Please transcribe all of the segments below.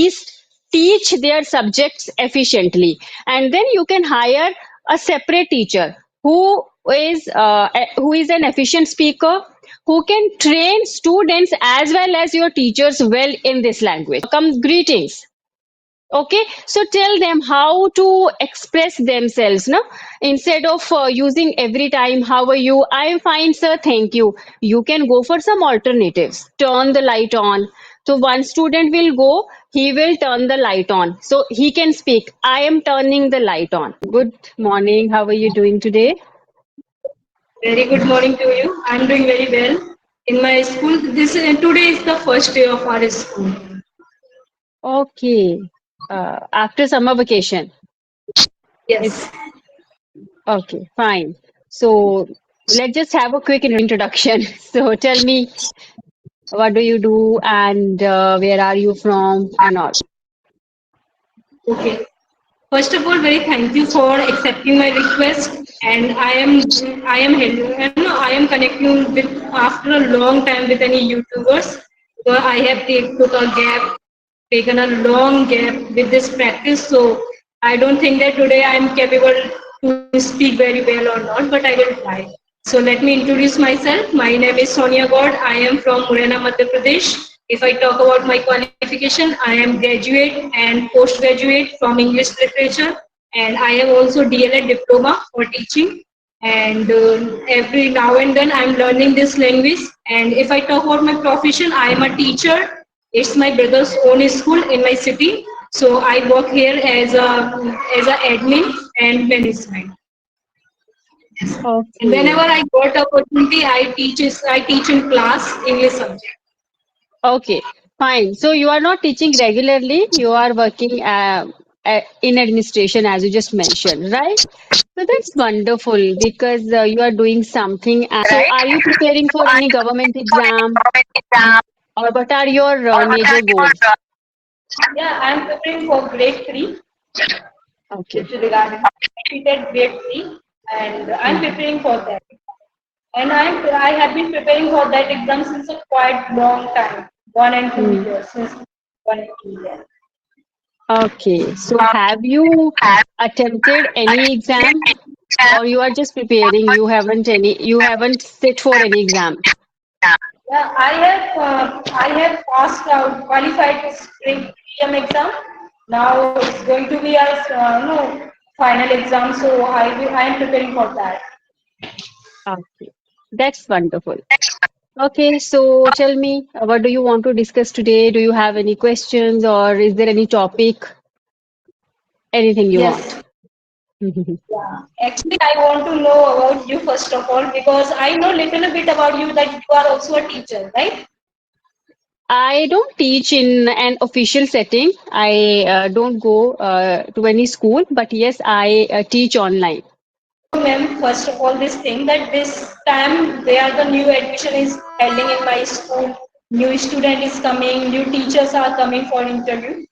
least teach their subjects efficiently, and then you can hire a separate teacher who is an efficient speaker, who can train students as well as your teachers well in this language. Come, greetings. Okay, so tell them how to express themselves, no? Instead of using every time, how are you? I am fine, sir, thank you. You can go for some alternatives. Turn the light on. So one student will go, he will turn the light on. So he can speak. I am turning the light on. Good morning. How are you doing today? Very good morning to you. I'm doing very well. In my school, today is the first day of our school. Okay. After summer vacation. Yes. It's okay, fine. So let's just have a quick introduction. So tell me, what do you do and where are you from and all? Okay. First of all, very thank you for accepting my request. And I am connecting with after a long time with any YouTubers. So I have took a gap, taken a long gap with this practice. So I don't think that today I am capable to speak very well or not, but I will try. So let me introduce myself. My name is Sonia God. I am from Murena, Madhya Pradesh. If I talk about my qualification, I am graduate and postgraduate from English literature, and I have also DLEd diploma for teaching. And every now and then I'm learning this language. And if I talk about my profession, I am a teacher. It's my brother's own school in my city. So I work here as a admin and management. And whenever Okay. I got opportunity, I teach in class English subject. Okay, fine. So you are not teaching regularly, you are working in administration as you just mentioned, right? So that's wonderful because you are doing something. So Right? are you preparing for any government exam or what are your Or what are major your goals? Yeah, I'm preparing for grade 3, Okay. which is regarding repeated grade 3, and I'm Mhm. preparing for that. And I have been preparing for that exam since a quite long time, 1 and 2 years, since 1 and 2 years. Okay, so have you attempted any exam or you are just preparing? You haven't sit for any exam. Yeah, I have passed out, qualified to spring PM exam. Now it's going to be a no final exam, so I am preparing for that. Okay, that's wonderful. Okay, so tell me, what do you want to discuss today? Do you have any questions or is there any topic? Anything you want? Yes. Yeah. Actually, I want to know about you first of all because I know little bit about you that you are also a teacher, right? I don't teach in an official setting. I don't go to any school, but yes, I teach online. Ma'am, first of all, this thing that this time where the new admission is holding in my school, new student is coming, new teachers are coming for interview.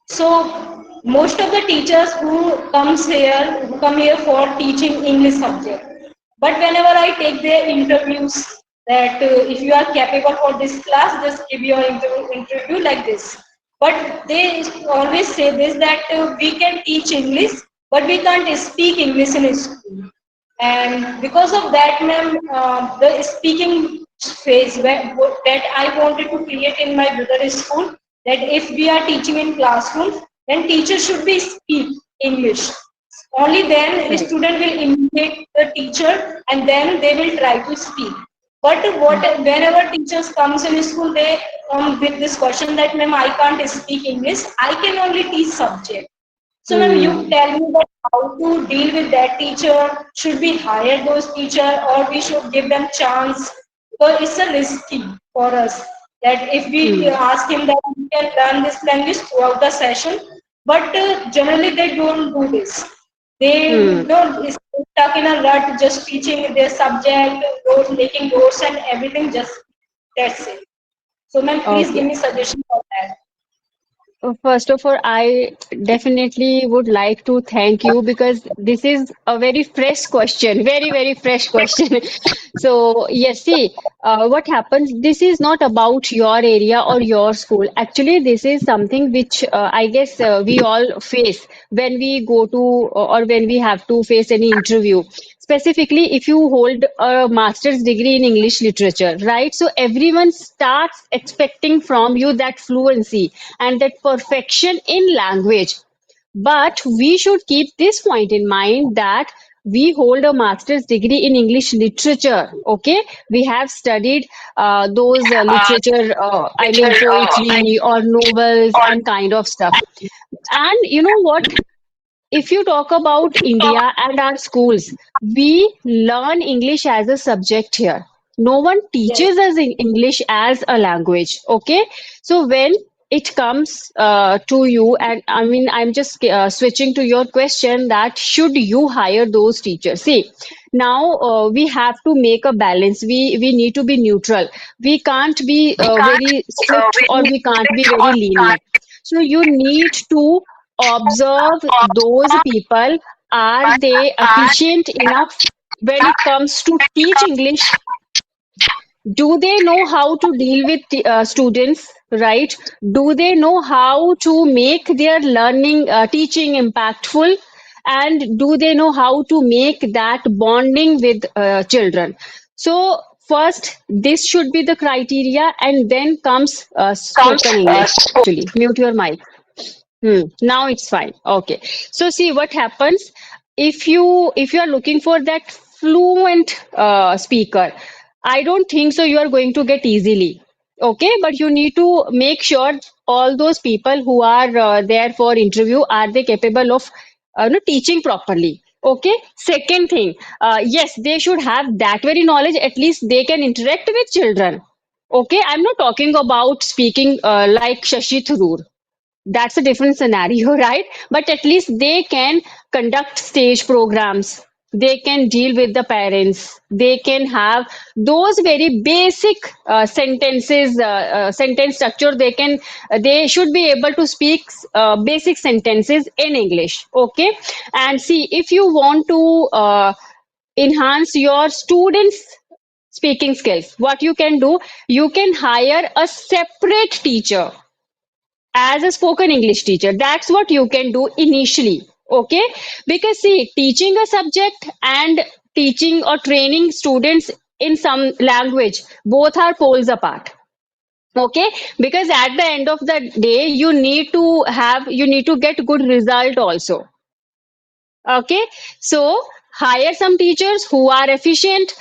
So most of the teachers who come here for teaching English subject. But whenever I take their interviews, that if you are capable for this class, just give your interview like this. But they always say this that we can teach English, but we can't speak English in school. And because of that, ma'am, the speaking phase that I wanted to create in my brother's school, that if we are teaching in classrooms, then teachers should be speak English. Only then a Right. student will imitate the teacher and then they will try to speak. But whenever teachers comes in school, they come with this question that ma'am, I can't speak English. I can only teach subject. So ma'am, you Hmm. tell me that how to deal with that teacher. Should we hire those teacher or we should give them chance? Because it's a risky for us that if we Hmm. ask him that we can learn this language throughout the session, but generally they don't do this. They Hmm. don't stay stuck in a rut, just teaching their subject, notes, making notes and everything. Just that's it. So ma'am, please give Okay. me suggestion for that. First of all, I definitely would like to thank you because this is a very fresh question, very, very fresh question. So, yes, see, what happens, this is not about your area or your school. Actually, this is something which I guess we all face when we go to or when we have to face any interview. Specifically, if you hold a master's degree in English literature, right? So everyone starts expecting from you that fluency and that perfection in language. But we should keep this point in mind that we hold a master's degree in English literature. Okay, we have studied those literature, I mean, poetry or novels and kind of stuff. And you know what? If you talk about India and our schools, we learn English as a subject here. No one Yes. teaches us English as a language. Okay, so when it comes to you, and I mean, I'm just switching to your question that should you hire those teachers? See, now we have to make a balance. We need to be neutral. We can't be very strict or we can't be very lenient. So you need to observe those people. Are they efficient enough when it comes to teach English? Do they know how to deal with students, right? Do they know how to make their learning, teaching impactful? And do they know how to make that bonding with children? So, first, this should be the criteria, and then comes spoken English, actually. Mute your mic. Now it's fine. Okay. So see what happens if you are looking for that fluent speaker. I don't think so you are going to get easily. Okay, but you need to make sure all those people who are there for interview are they capable of no, teaching properly. Okay. Second thing, yes, they should have that very knowledge. At least they can interact with children. Okay, I'm not talking about speaking like Shashi Tharoor. That's a different scenario, right? But at least they can conduct stage programs. They can deal with the parents. They can have those very basic sentences, sentence structure. They should be able to speak basic sentences in English. Okay. And see, if you want to enhance your students' speaking skills, what you can do, you can hire a separate teacher as a spoken English teacher. That's what you can do initially. Okay. Because see, teaching a subject and teaching or training students in some language, both are poles apart. Okay. Because at the end of the day, you need to get good result also. Okay, so hire some teachers who are efficient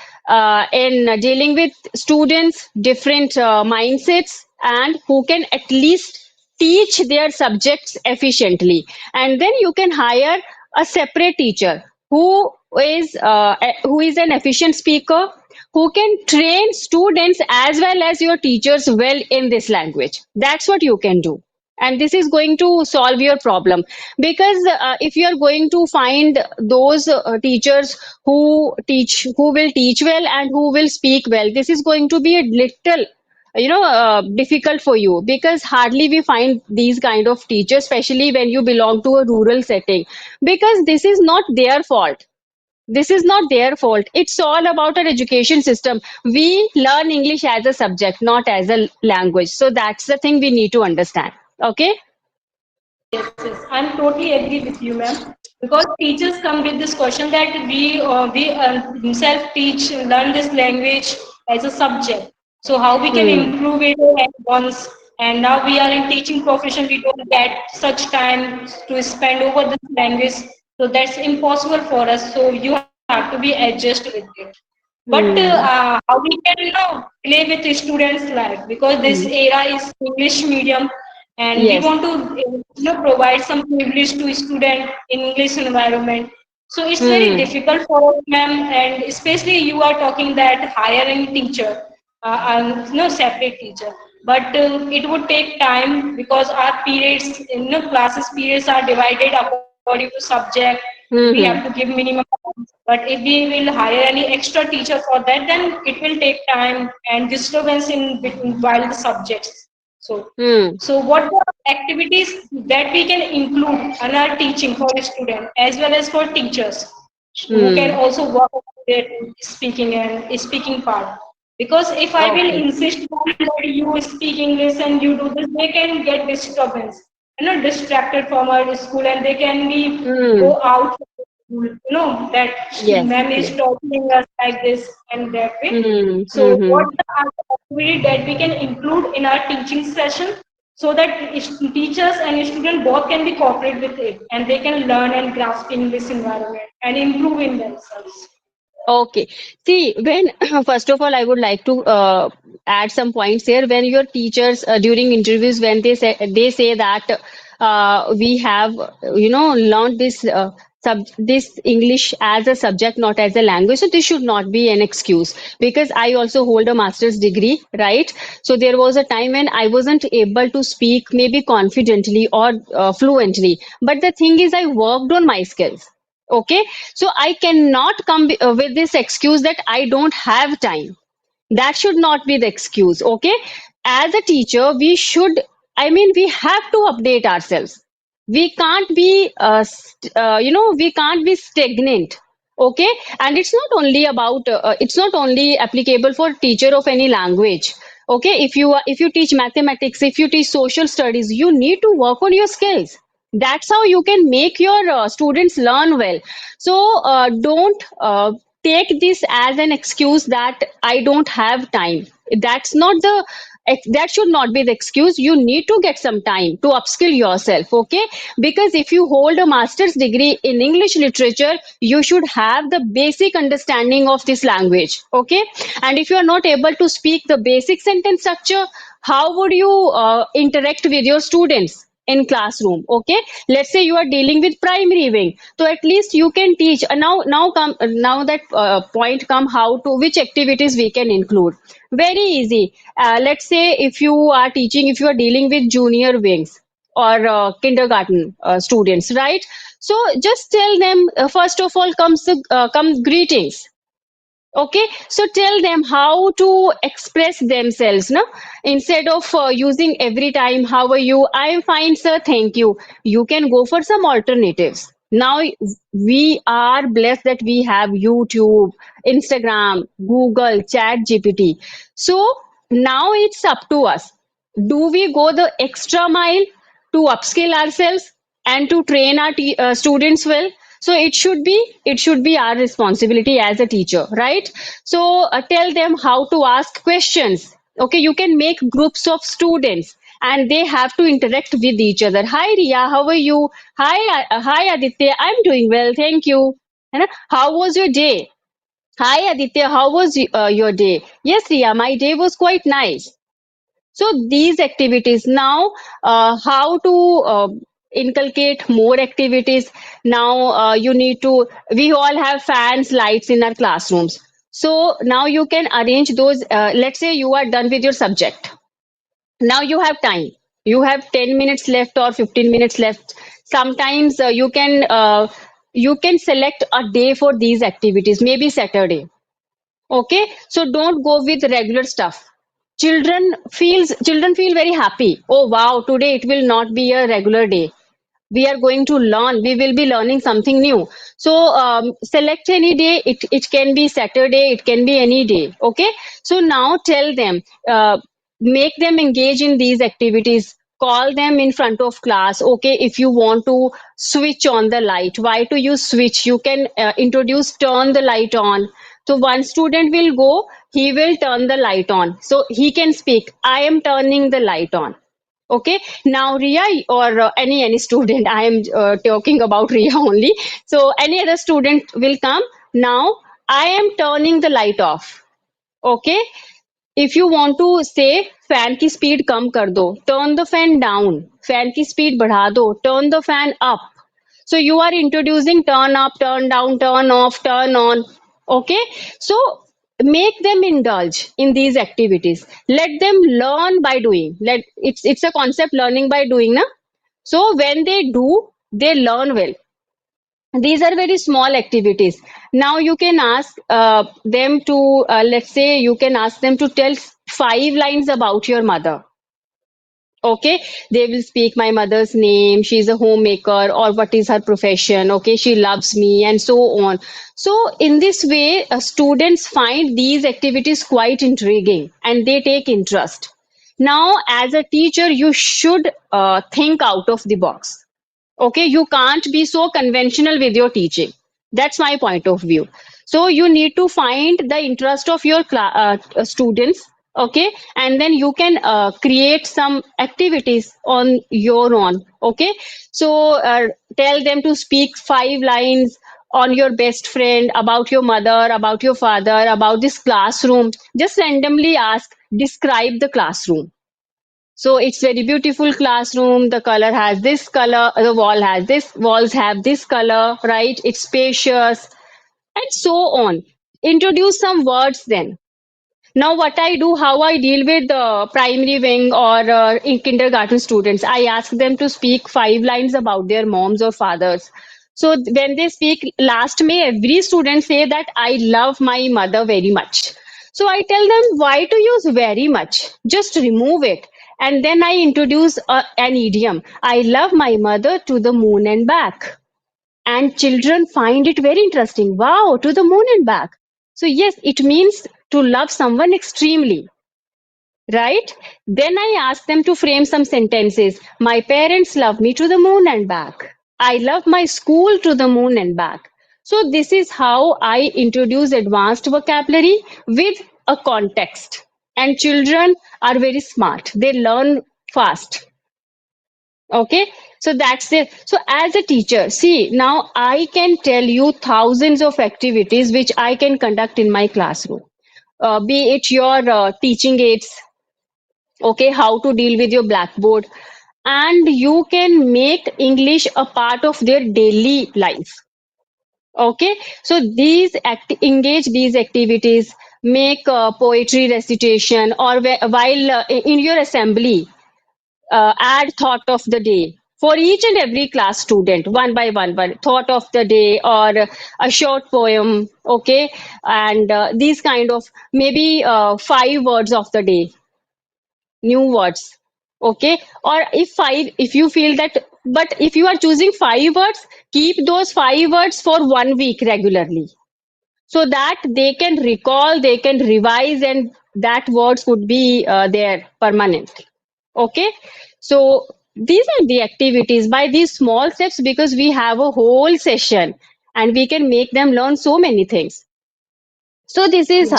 in dealing with students, different mindsets, and who can at least teach their subjects efficiently. And then you can hire a separate teacher who is an efficient speaker, who can train students as well as your teachers well in this language. That's what you can do, and this is going to solve your problem. Because if you are going to find those teachers who will teach well and who will speak well, this is going to be a little difficult for you, because hardly we find these kind of teachers, especially when you belong to a rural setting. Because this is not their fault. This is not their fault. It's all about our education system. We learn English as a subject, not as a language. So that's the thing we need to understand. Okay. Yes, yes, I'm totally agree with you, ma'am. Because teachers come with this question that we self teach, learn this language as a subject. So how we can Hmm. improve it at once? And now we are in teaching profession, we don't get such time to spend over this language. So that's impossible for us. So you have to be adjust with it. But Hmm. how we can play with the students' life, because this Hmm. era is English medium, and we Yes. want to provide some privilege to student in English environment. So it's very Hmm. difficult for us, ma'am, and especially you are talking that hiring teacher, no separate teacher. But it would take time, because our periods, classes periods are divided according to subject. We have to give Hmm. minimum. But if we will hire any extra teacher for that, then it will take time and disturbance in between while the subjects. So, Hmm. so what the activities that we can include in our teaching for a student as well as for teachers who can Hmm. also work on their speaking and speaking part. Because if I will Okay. insist on that you speak English and you do this, they can get disturbance, distracted from our school, and they can be Hmm. go out that Yes. ma'am is Yes. talking us like this and that way. Hmm. So Hmm. Hmm. what are the activity that we can include in our teaching session so that teachers and students both can be cooperate with it and they can learn and grasp in this environment and improve in themselves. Okay. See, when first of all, I would like to add some points here. When your teachers during interviews, when they say that we have learned this English as a subject, not as a language. So this should not be an excuse because I also hold a master's degree, right? So there was a time when I wasn't able to speak maybe confidently or fluently, but the thing is, I worked on my skills. Okay, so I cannot come with this excuse that I don't have time. That should not be the excuse. Okay, as a teacher we should, I mean, we have to update ourselves. We can't be we can't be stagnant. Okay, and it's not only applicable for teacher of any language. Okay, if you teach mathematics, if you teach social studies, you need to work on your skills. That's how you can make your students learn well. So don't take this as an excuse that I don't have time. That's not the that should not be the excuse. You need to get some time to upskill yourself. Okay, because if you hold a master's degree in English literature, you should have the basic understanding of this language. Okay, and if you are not able to speak the basic sentence structure, how would you interact with your students in classroom? Okay, let's say you are dealing with primary wing, so at least you can teach. Now that point come, how to, which activities we can include. Very easy. Let's say if you are dealing with junior wings or kindergarten students, right? So just tell them, first of all comes greetings. Okay, so tell them how to express themselves, no? Instead of using every time, how are you? I am fine, sir, thank you. You can go for some alternatives. Now we are blessed that we have YouTube, Instagram, Google, Chat GPT. So now it's up to us. Do we go the extra mile to upskill ourselves and to train our students well? So it should be our responsibility as a teacher, right? So tell them how to ask questions. Okay, you can make groups of students and they have to interact with each other. Hi Ria, how are you? Hi Aditya, I'm doing well, thank you. है ना? How was your day? Hi Aditya, how was your day? Yes Ria, my day was quite nice. So these activities now, how to inculcate more activities. Now you need to, we all have fans, lights in our classrooms. So now you can arrange those. Let's say you are done with your subject. Now you have time. You have 10 minutes left or 15 minutes left. Sometimes you can select a day for these activities, maybe Saturday. Okay, so don't go with regular stuff. Children feel very happy. Oh wow, today it will not be a regular day. We are going to learn. We will be learning something new. So select any day. It can be Saturday. It can be any day. Okay. So now tell them, make them engage in these activities. Call them in front of class. Okay, if you want to switch on the light, why do you switch? You can introduce turn the light on. So one student will go, he will turn the light on. So he can speak, I am turning the light on. Okay, now Ria or any student, I am talking about Ria only. So any other student will come. Now I am turning the light off. Okay, if you want to say fan की speed कम कर दो, turn the fan down. Fan की speed बढ़ा दो, turn the fan up. So you are introducing turn up, turn down, turn off, turn on. Okay, so make them indulge in these activities. Let them learn by doing. It's a concept, learning by doing, na? So when they do, they learn well. These are very small activities. Now you can ask them to, let's say you can ask them to tell 5 lines about your mother. Okay, they will speak my mother's name, she's a homemaker, or what is her profession. Okay, she loves me, and so on. So in this way, students find these activities quite intriguing and they take interest. Now as a teacher, you should think out of the box. Okay, you can't be so conventional with your teaching. That's my point of view. So you need to find the interest of your students. Okay, and then you can create some activities on your own. Okay, so tell them to speak 5 lines on your best friend, about your mother, about your father, about this classroom. Just randomly ask, describe the classroom. So it's very beautiful classroom. The color has this color, the wall has this, walls have this color, right? It's spacious, and so on. Introduce some words then. Now, what I do, how I deal with the primary wing or in kindergarten students, I ask them to speak 5 lines about their moms or fathers. So when they speak, last May, every student say that I love my mother very much. So I tell them why to use very much. Just remove it. And then I introduce an idiom. I love my mother to the moon and back, and children find it very interesting. Wow, to the moon and back. So yes, it means to love someone extremely, right? Then I ask them to frame some sentences. My parents love me to the moon and back. I love my school to the moon and back. So this is how I introduce advanced vocabulary with a context. And children are very smart, they learn fast. Okay, so that's it. So as a teacher, see, now I can tell you thousands of activities which I can conduct in my classroom. Be it your teaching aids, okay, how to deal with your blackboard, and you can make English a part of their daily life. Okay, so engage these activities, make poetry recitation, or while in your assembly, add thought of the day for each and every class student, one by one thought of the day or a short poem. Okay, and these kind of maybe 5 words of the day, new words. Okay, or if you feel that, but if you are choosing 5 words, keep those 5 words for 1 week regularly, so that they can recall, they can revise, and that words would be there permanently. Okay, so these are the activities by these small steps, because we have a whole session and we can make them learn so many things. So this is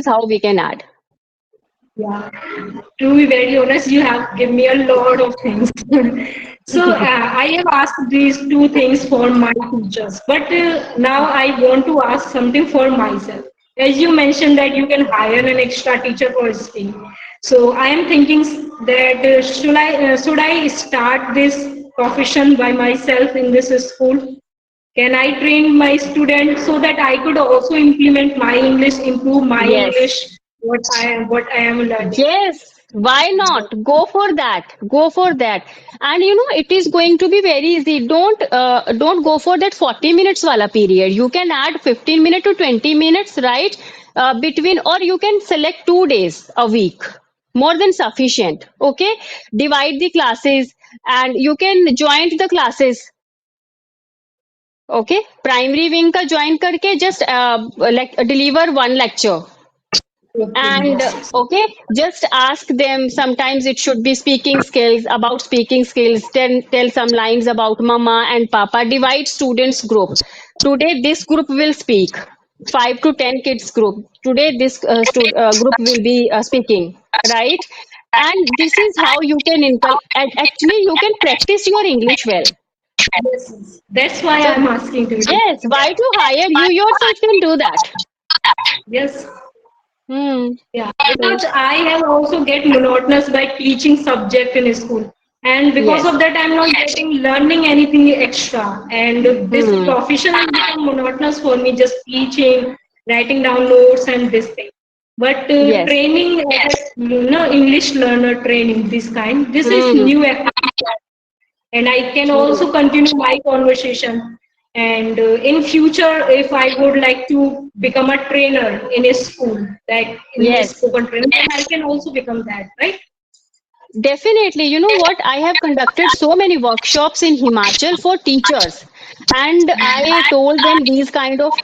how we can add. Yeah, to be very honest, you have given me a lot of things. So I have asked these two things for my teachers, but now I want to ask something for myself. As you mentioned that you can hire an extra teacher for STEAM, so I am thinking that should I start this profession by myself in this school? Can I train my students so that I could also implement my English, improve my English, Yes. what I am learning? Yes, why not? Go for that. Go for that. And it is going to be very easy. Don't go for that 40 minutes wala period. You can add 15 minutes to 20 minutes, right? Between, or you can select 2 days a week. More than sufficient. Okay? Divide the classes and you can join the classes. Okay? Primary wing ka join करके just like deliver one lecture. Okay, And yes, yes. okay, just ask them. Sometimes it should be speaking skills, about speaking skills. Tell some lines about mama and papa. Divide students group. Today this group will speak, 5 to 10 kids group. Today this group will be speaking, right? And this is how you can and actually you can practice your English well. Yes, yes. That's why So I'm asking to you. yes, why to hire? You yourself can do that. Yes, Hmm. yeah, So because I have also get monotonous by teaching subject in school, and because yes. of that, I'm not getting learning anything extra. And this Hmm. profession has become monotonous for me, just teaching, writing down notes, and this thing. But Yes. training, English learner training, this is Hmm. new activity, and I can True. also continue my conversation. And in future, if I would like to become a trainer in a school, like in a Yes. spoken training, then I can also become that, right? Definitely. You know what? I have conducted so many workshops in Himachal for teachers, and I told them these kind of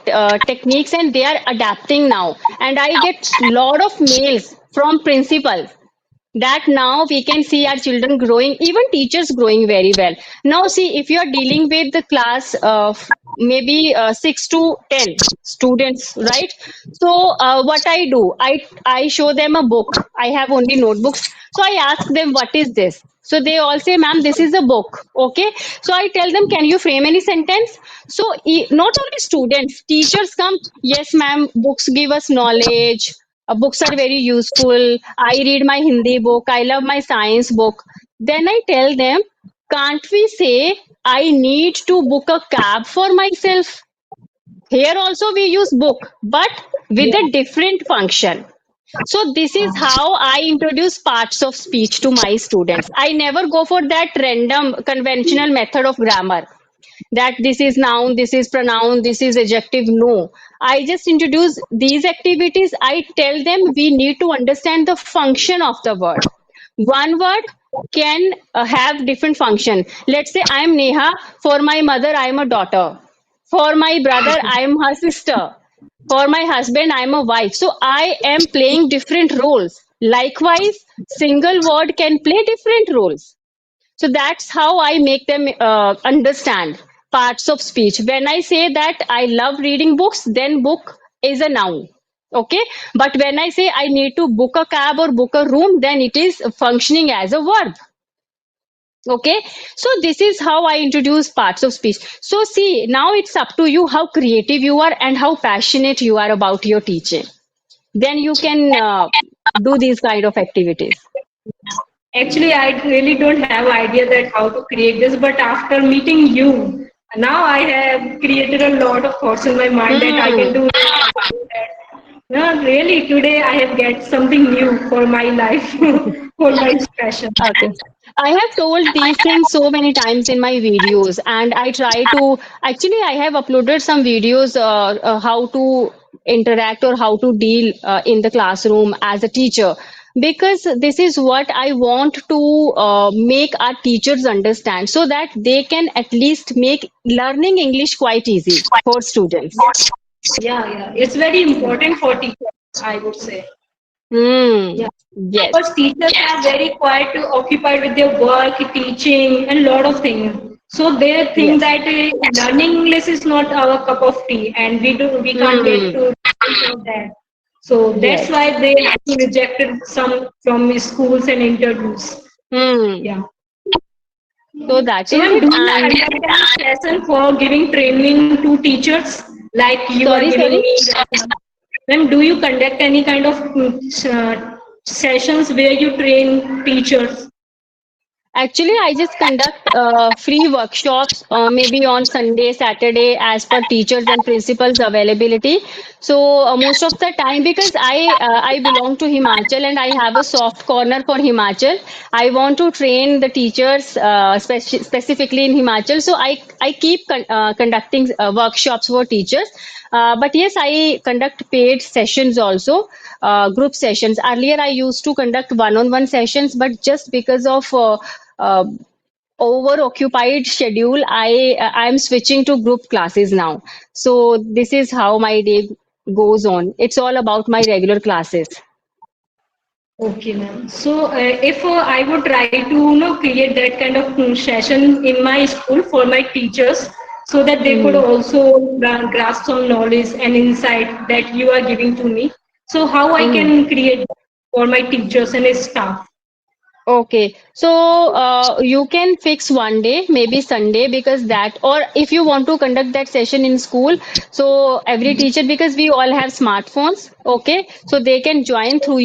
techniques, and they are adapting now. And I get lot of mails from principals that now we can see our children growing, even teachers growing very well. Now see, if you are dealing with the class of maybe 6 to 10 students, right? So what I do, I show them a book. I have only notebooks, so I ask them what is this, so they all say, ma'am, this is a book. Okay, so I tell them, can you frame any sentence? So not only students, teachers come, yes ma'am, books give us knowledge. Books are very useful. I read my Hindi book. I love my science book. Then I tell them, can't we say I need to book a cab for myself? Here also we use book, but with a different function. So this is how I introduce parts of speech to my students. I never go for that random conventional method of grammar, that this is noun, this is pronoun, this is adjective. No, I just introduce these activities. I tell them we need to understand the function of the word. One word can have different function. Let's say I am Neha. For my mother, I am a daughter. For my brother, I am her sister. For my husband, I am a wife. So I am playing different roles. Likewise, single word can play different roles. So that's how I make them understand parts of speech. When I say that I love reading books, then book is a noun. Okay. But when I say I need to book a cab or book a room, then it is functioning as a verb. Okay. So this is how I introduce parts of speech. So see, now it's up to you how creative you are and how passionate you are about your teaching. Then you can do these kind of activities. Actually, I really don't have idea that how to create this, but after meeting you, now I have created a lot of thoughts in my mind that I can Hmm. do that. No, really, today I have get something new for my life, for my passion. Okay. I have told these things so many times in my videos, and I try to actually, I have uploaded some videos how to interact or how to deal in the classroom as a teacher, because this is what I want to make our teachers understand, so that they can at least make learning English quite easy for students. Yeah, yeah, it's very important for teachers, I would say. Hmm. Yeah, Yes. because teachers are very quiet to occupied with their work, teaching, and lot of things. So they think Yes. that learning English is not our cup of tea, and we can't get Hmm. to that. So that's Yes. why they rejected some from schools and interviews. Hmm. Yeah. So that So, is ma'am, it. do you And conduct any session for giving training to teachers like you are sorry, giving sorry. me? Ma'am, do you conduct any kind of sessions where you train teachers? Actually, I just conduct free workshops, maybe on Sunday, Saturday, as per teachers and principals' availability. So most of the time, because I belong to Himachal and I have a soft corner for Himachal, I want to train the teachers specifically in Himachal. So I keep conducting workshops for teachers. But yes, I conduct paid sessions also, group sessions. Earlier, I used to conduct one-on-one sessions, but just because of uh, over occupied schedule, I'm switching to group classes now. So this is how my day goes on. It's all about my regular classes. Okay, ma'am. So, if I would try to create that kind of session in my school for my teachers, so that they could Mhm. also grasp some knowledge and insight that you are giving to me. So, how I Mhm. can create for my teachers and staff? Okay, so you can fix one day, maybe Sunday, because that, or if you want to conduct that session in school, so every teacher, because we all have smartphones, okay, so they can join through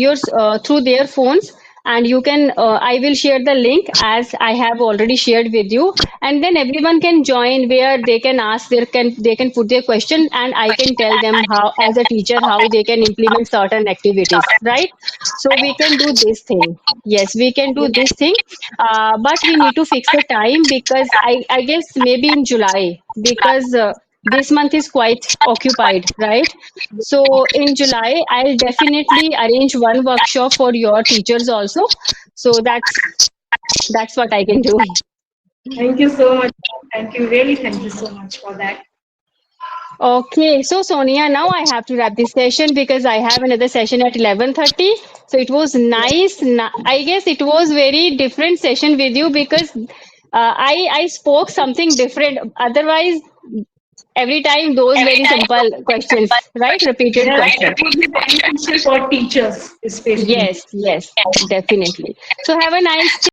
through their phones, and you can, I will share the link as I have already shared with you, and then everyone can join where they can ask they can put their question, and I can tell them how, as a teacher, how they can implement certain activities, right? So we can do this thing. Yes, we can do this thing, but we need to fix the time, because I guess maybe in July, because this month is quite occupied, right? So in July, I'll definitely arrange one workshop for your teachers also. So that's what I can do. Thank you so much. Thank you. Really, thank you so much for that. Okay, so Sonia, now I have to wrap this session because I have another session at 11:30. So it was Yes. nice. I guess it was very different session with you because I spoke something different. Otherwise, every time those very simple questions, right? Repeated Yes, it question. would be beneficial for teachers, especially. Yes, yes, definitely. So have a nice